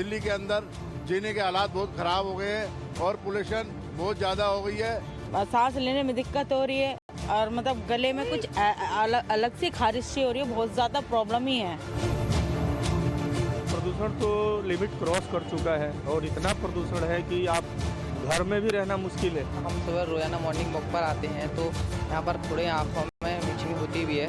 दिल्ली के अंदर जीने के हालात बहुत खराब हो गए हैं और पोल्यूशन बहुत ज़्यादा हो गई है। सांस लेने में दिक्कत हो रही है और मतलब गले में कुछ अलग सी खारिश सी हो रही है, बहुत ज़्यादा प्रॉब्लम ही है। प्रदूषण तो लिमिट क्रॉस कर चुका है और इतना प्रदूषण है कि आप घर में भी रहना मुश्किल है। हम सुबह रोजाना मॉर्निंग वॉक पर आते हैं तो यहाँ पर थोड़े आँखों में मिचनी होती भी है।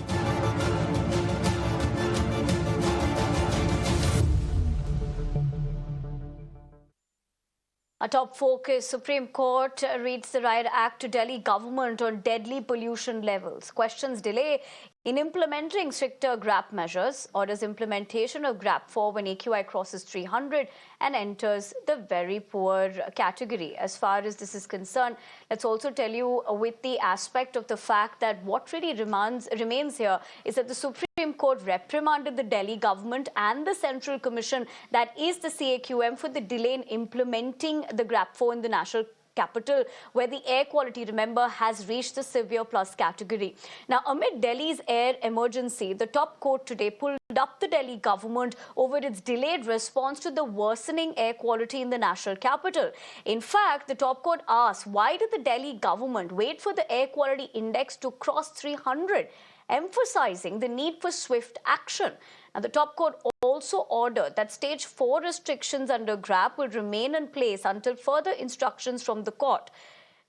A top focus, Supreme Court reads the Riot Act to Delhi government on deadly pollution levels. Questions delay in implementing stricter GRAP measures, orders implementation of GRAP 4 when AQI crosses 300 and enters the very poor category. As far as this is concerned, let's also tell you with the aspect of the fact that what really remains here is that the Supreme Court reprimanded the Delhi government and the Central Commission, that is the CAQM, for the delay in implementing the GRAP 4 in the national capital, where the air quality, remember, has reached the severe plus category. Now, amid Delhi's air emergency, the top court today pulled up the Delhi government over its delayed response to the worsening air quality in the national capital. In fact, the top court asked, why did the Delhi government wait for the air quality index to cross 300, emphasizing the need for swift action? And the top court also ordered that stage 4 restrictions under GRAP will remain in place until further instructions from the court.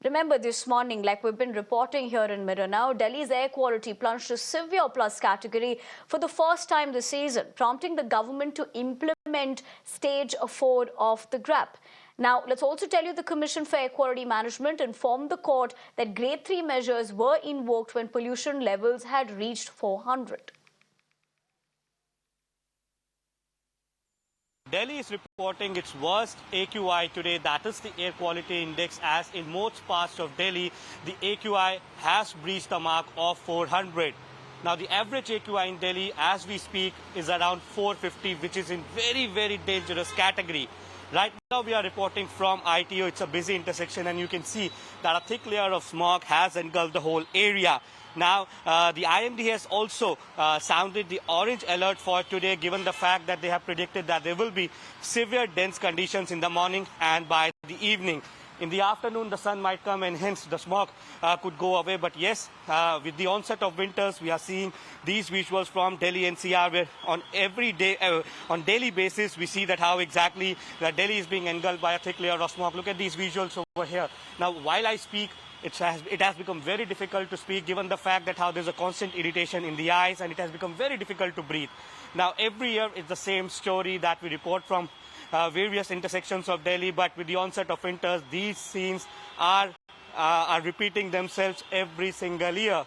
Remember, this morning, like we've been reporting here in Mirror Now, Delhi's air quality plunged to severe plus category for the first time this season, prompting the government to implement stage 4 of the GRAP. Now, let's also tell you the Commission for Air Quality Management informed the court that grade 3 measures were invoked when pollution levels had reached 400. Delhi is reporting its worst AQI today, that is the air quality index, as in most parts of Delhi, the AQI has breached the mark of 400. Now, the average AQI in Delhi, as we speak, is around 450, which is in very, very dangerous category. Right now, we are reporting from ITO. It's a busy intersection, and you can see that a thick layer of smog has engulfed the whole area. Now, the IMD has also sounded the orange alert for today, given the fact that they have predicted that there will be severe dense conditions in the morning and by the evening. In the afternoon, the sun might come and hence the smog could go away. But yes, with the onset of winters, we are seeing these visuals from delhi-ncr, where on every day, on daily basis, we see that how exactly Delhi is being engulfed by a thick layer of smog. Look at these visuals over here. Now, while I speak, it has become very difficult to speak, given the fact that how there's a constant irritation in the eyes, and it has become very difficult to breathe. Now, every year it's the same story that we report from various intersections of Delhi, but with the onset of winters, these scenes are repeating themselves every single year.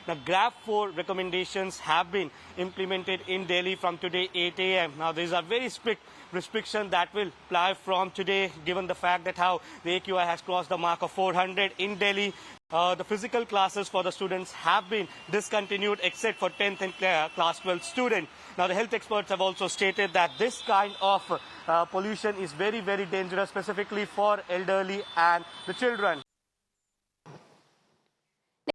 Now, GRAP 4 recommendations have been implemented in Delhi from today 8 a.m. Now, these are very strict restrictions that will apply from today, given the fact that how the AQI has crossed the mark of 400 in Delhi. The physical classes for the students have been discontinued except for 10th and class 12 students. Now, the health experts have also stated that this kind of pollution is very, very dangerous, specifically for elderly and the children.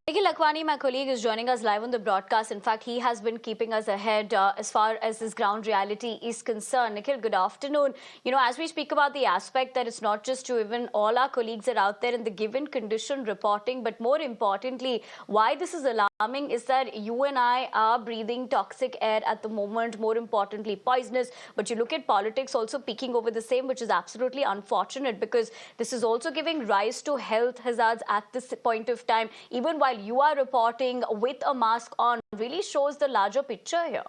Nikhil Lakwani, my colleague, is joining us live on the broadcast. In fact, he has been keeping us ahead as far as this ground reality is concerned. Nikhil, good afternoon. You know, as we speak about the aspect that it's not just you, even all our colleagues are out there in the given condition reporting, but more importantly, why this is alarming is that you and I are breathing toxic air at the moment, more importantly, poisonous. But you look at politics also peaking over the same, which is absolutely unfortunate, because this is also giving rise to health hazards at this point of time, even while you are reporting with a mask on, really shows the larger picture here.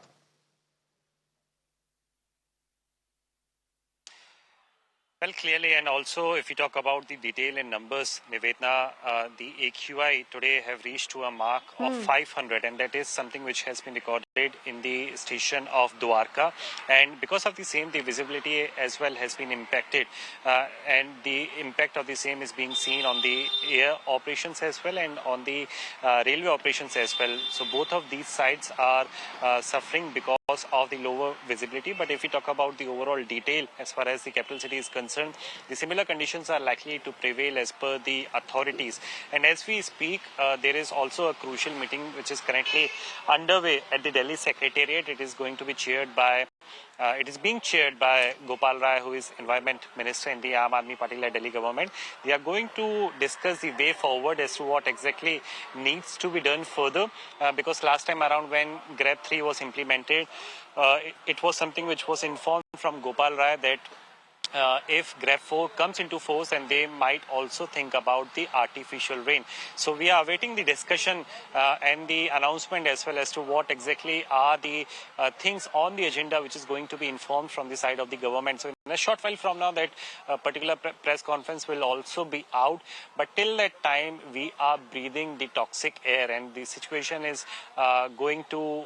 Well, clearly, and also if you talk about the detail in numbers, Nivedna, the AQI today have reached to a mark of 500, and that is something which has been recorded in the station of Dwarka. And because of the same, the visibility as well has been impacted, and the impact of the same is being seen on the air operations as well and on the railway operations as well. So both of these sides are suffering because of the lower visibility. But if we talk about the overall detail as far as the capital city is concerned, the similar conditions are likely to prevail as per the authorities. And as we speak, there is also a crucial meeting which is currently underway at the Delhi Secretariat. It is going to be chaired by It is being chaired by Gopal Rai, who is Environment Minister in the Aam Aadmi Party-led Delhi government. They are going to discuss the way forward as to what exactly needs to be done further, because last time around when GRAP 3 was implemented, it was something which was informed from Gopal Rai that if GRAP 4 comes into force, and they might also think about the artificial rain. So we are awaiting the discussion and the announcement as well as to what exactly are the things on the agenda which is going to be informed from the side of the government. So in a short while from now, that particular press conference will also be out. But till that time, we are breathing the toxic air, and the situation is going to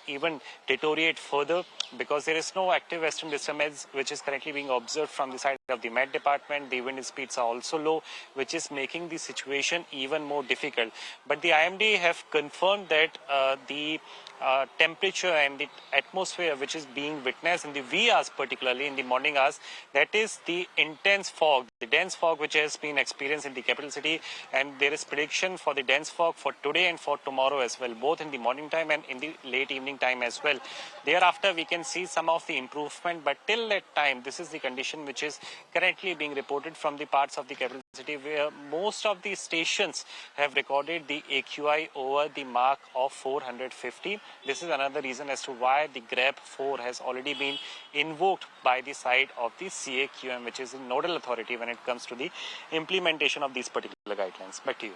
even deteriorate further, because there is no active western disturbance which is currently being observed from the side of the Met Department. The wind speeds are also low, which is making the situation even more difficult. But the IMD have confirmed that the temperature and the atmosphere which is being witnessed in the wee hours, particularly in the morning hours, that is the intense fog, the dense fog which has been experienced in the capital city, and there is prediction for the dense fog for today and for tomorrow as well, both in the morning time and in the late evening time as well. Thereafter we can see some of the improvement, but till that time this is the condition which is currently being reported from the parts of the capital city, where most of the stations have recorded the AQI over the mark of 450. This is another reason as to why the GRAP 4 has already been invoked by the side of the CAQM, which is the nodal authority when it comes to the implementation of these particular guidelines. Back to you.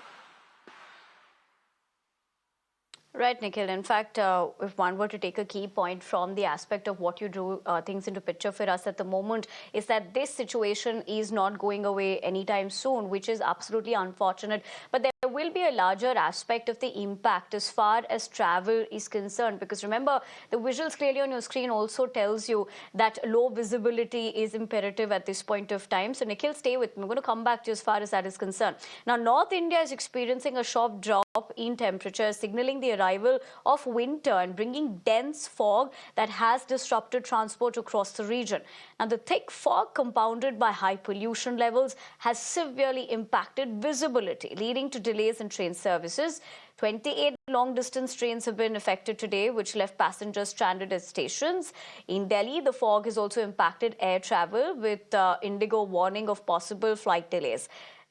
Right, Nikhil. In fact, if one were to take a key point from the aspect of what you drew things into picture for us at the moment, is that this situation is not going away anytime soon, which is absolutely unfortunate. But there will be a larger aspect of the impact as far as travel is concerned, because remember, the visuals clearly on your screen also tells you that low visibility is imperative at this point of time. So Nikhil, stay with me. I'm going to come back to you as far as that is concerned. Now, North India is experiencing a sharp drop in temperature, signaling the arrival of winter and bringing dense fog that has disrupted transport across the region. Now, the thick fog, compounded by high pollution levels, has severely impacted visibility, leading to delays in train services. 28 long-distance trains have been affected today, which left passengers stranded at stations. In Delhi, the fog has also impacted air travel, with Indigo warning of possible flight delays.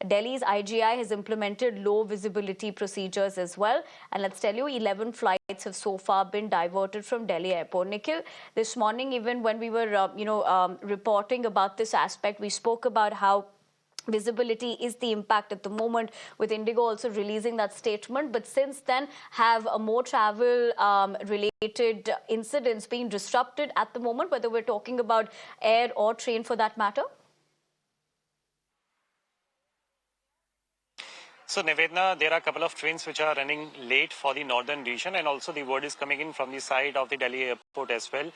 Delhi's IGI has implemented low visibility procedures as well. And let's tell you, 11 flights have so far been diverted from Delhi airport. Nikhil, this morning, even when we were, reporting about this aspect, we spoke about how visibility is the impact at the moment, with Indigo also releasing that statement. But since then, have more travel related incidents being disrupted at the moment, whether we're talking about air or train for that matter? So, Nivedna, there are a couple of trains which are running late for the northern region, and also the word is coming in from the side of the Delhi airport as well,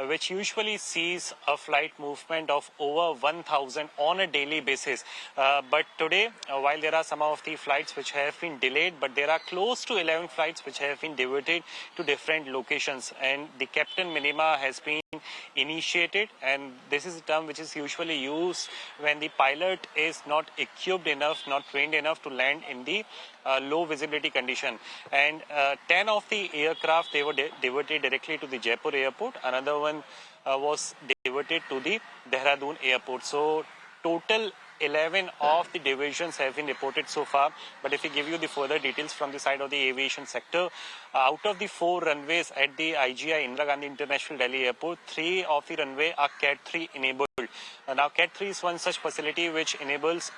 which usually sees a flight movement of over 1,000 on a daily basis. But today, while there are some of the flights which have been delayed, but there are close to 11 flights which have been diverted to different locations, and the captain minima has been initiated, and this is a term which is usually used when the pilot is not equipped enough, not trained enough to land in the low visibility condition. And 10 of the aircraft, they were diverted directly to the Jaipur airport. Another one was diverted to the Dehradun airport. So total 11 of the divisions have been reported so far. But if we give you the further details from the side of the aviation sector, out of the 4 runways at the IGI Indira Gandhi International Delhi Airport, 3 of the runway are Cat 3 enabled. Now Cat 3 is one such facility which enables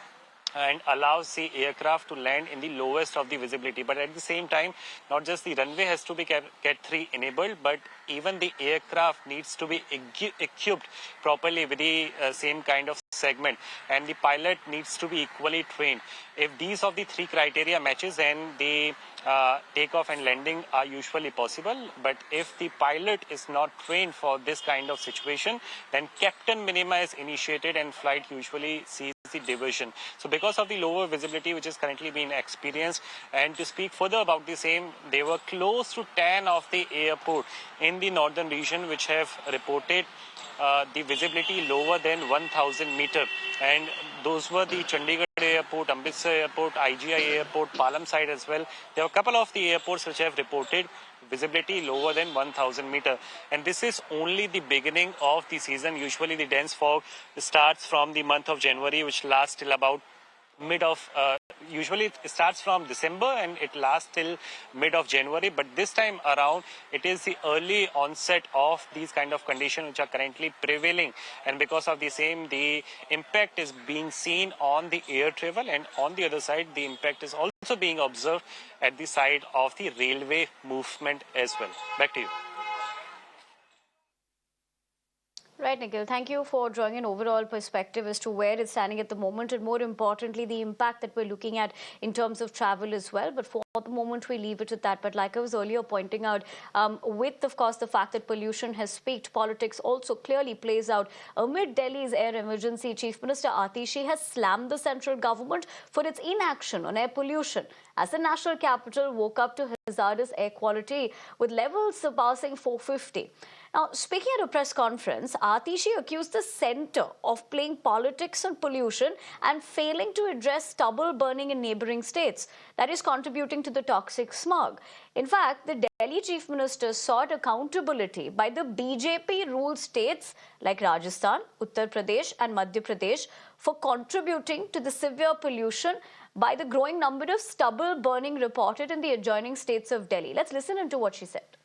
and allows the aircraft to land in the lowest of the visibility. But at the same time, not just the runway has to be Cat 3 enabled, but even the aircraft needs to be equipped properly with the same kind of segment, and the pilot needs to be equally trained. If these of the 3 criteria matches, then the takeoff and landing are usually possible. But if the pilot is not trained for this kind of situation, then captain minima is initiated and flight usually sees the diversion. So because of the lower visibility which is currently being experienced, and to speak further about the same, they were close to 10 of the airport in the northern region which have reported the visibility lower than 1,000 meter, and those were the Chandigarh airport, Amritsar airport, IGI airport, Palam side as well. There are a couple of the airports which have reported visibility lower than 1,000 meter. And this is only the beginning of the season. Usually the dense fog starts from the month of January, which lasts till about mid of, usually it starts from December and it lasts till mid of January. But this time around, it is the early onset of these kind of conditions which are currently prevailing. And because of the same, the impact is being seen on the air travel, and on the other side, the impact is also being observed at the side of the railway movement as well. Back to you. Right, Nikhil. Thank you for drawing an overall perspective as to where it's standing at the moment, and more importantly, the impact that we're looking at in terms of travel as well. But for the moment, we leave it at that. But like I was earlier pointing out, with, of course, the fact that pollution has peaked, politics also clearly plays out. Amid Delhi's air emergency, Chief Minister Atishi has slammed the central government for its inaction on air pollution, as the national capital woke up to hazardous air quality with levels surpassing 450. Now, speaking at a press conference, Atishi accused the centre of playing politics on pollution and failing to address stubble burning in neighbouring states, that is contributing to the toxic smog. In fact, the Delhi Chief Minister sought accountability by the BJP-ruled states like Rajasthan, Uttar Pradesh and Madhya Pradesh for contributing to the severe pollution by the growing number of stubble burning reported in the adjoining states of Delhi. Let's listen into what she said.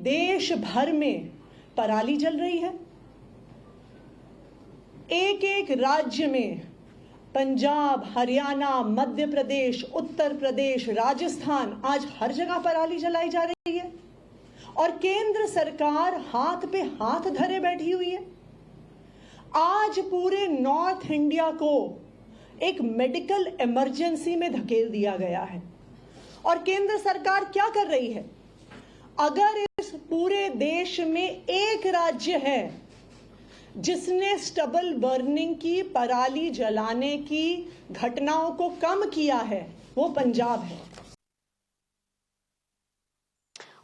देश भर में पराली जल रही है। एक एक राज्य में पंजाब, हरियाणा, मध्य प्रदेश, उत्तर प्रदेश, राजस्थान, आज हर जगह पराली जलाई जा रही है और केंद्र सरकार हाथ पे हाथ धरे बैठी हुई है। आज पूरे नॉर्थ इंडिया को एक मेडिकल इमरजेंसी में धकेल दिया गया है और केंद्र सरकार क्या कर रही है? अगर इस पूरे देश में एक राज्य है जिसने स्टबल बर्निंग की, पराली जलाने की घटनाओं को कम किया है, वो पंजाब है।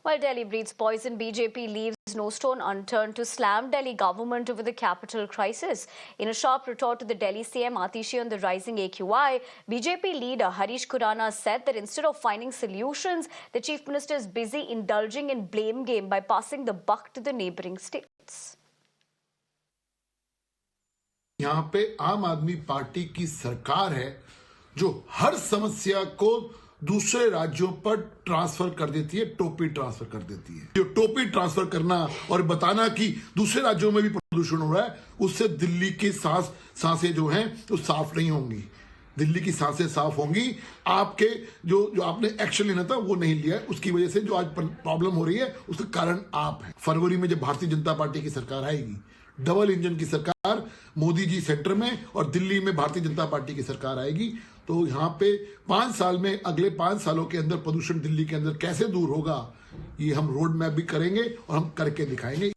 While Delhi breathes poison, BJP leaves no stone unturned to slam Delhi government over the capital crisis. In a sharp retort to the Delhi CM Atishi on the rising AQI, BJP leader Harish Khurana said that instead of finding solutions, the Chief Minister is busy indulging in blame game by passing the buck to the neighbouring states. यहाँ पे आम आदमी party की सरकार है जो हर समस्या को दूसरे राज्यों पर ट्रांसफर कर देती है, टोपी ट्रांसफर कर देती है। जो टोपी ट्रांसफर करना और बताना कि दूसरे राज्यों में भी प्रदूषण हो रहा है, उससे दिल्ली की सांसें जो हैं वो साफ नहीं होंगी। दिल्ली की सांसें साफ होंगी, आपके जो आपने एक्शन लेना था वो नहीं लिया है, उसकी वजह से जो आज प्रॉब्लम हो रही है उसका कारण आप है। फरवरी में जब भारतीय जनता पार्टी की सरकार आएगी, डबल इंजन की सरकार, मोदी जी सेंटर में और दिल्ली में भारतीय जनता पार्टी की सरकार आएगी, तो यहाँ पे 5 साल में, अगले 5 सालों के अंदर प्रदूषण दिल्ली के अंदर कैसे दूर होगा, ये हम रोड मैप भी करेंगे और हम करके दिखाएंगे।